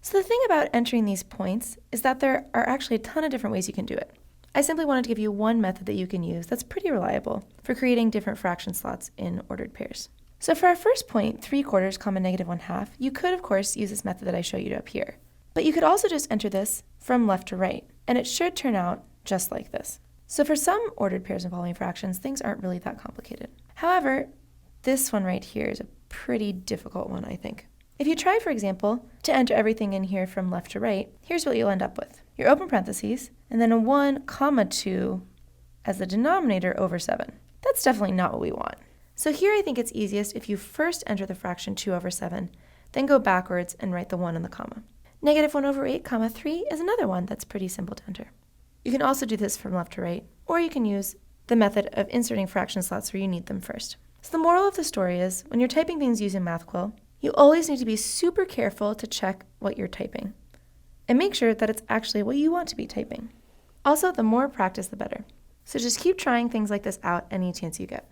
So the thing about entering these points is that there are actually a ton of different ways you can do it. I simply wanted to give you one method that you can use that's pretty reliable for creating different fraction slots in ordered pairs. So for our first point, 3/4, -1/2, you could of course use this method that I show you up here. But you could also just enter this from left to right, and it should turn out just like this. So for some ordered pairs involving fractions, things aren't really that complicated. However, this one right here is a pretty difficult one, I think. If you try, for example, to enter everything in here from left to right, here's what you'll end up with. Your open parentheses, and then a 1, 2 as the denominator over 7. That's definitely not what we want. So here I think it's easiest if you first enter the fraction 2 over 7, then go backwards and write the 1 in the comma. -1 over 8, 3 is another one that's pretty simple to enter. You can also do this from left to right, or you can use the method of inserting fraction slots where you need them first. So the moral of the story is, when you're typing things using MathQuill, you always need to be super careful to check what you're typing, and make sure that it's actually what you want to be typing. Also, the more practice, the better. So just keep trying things like this out any chance you get.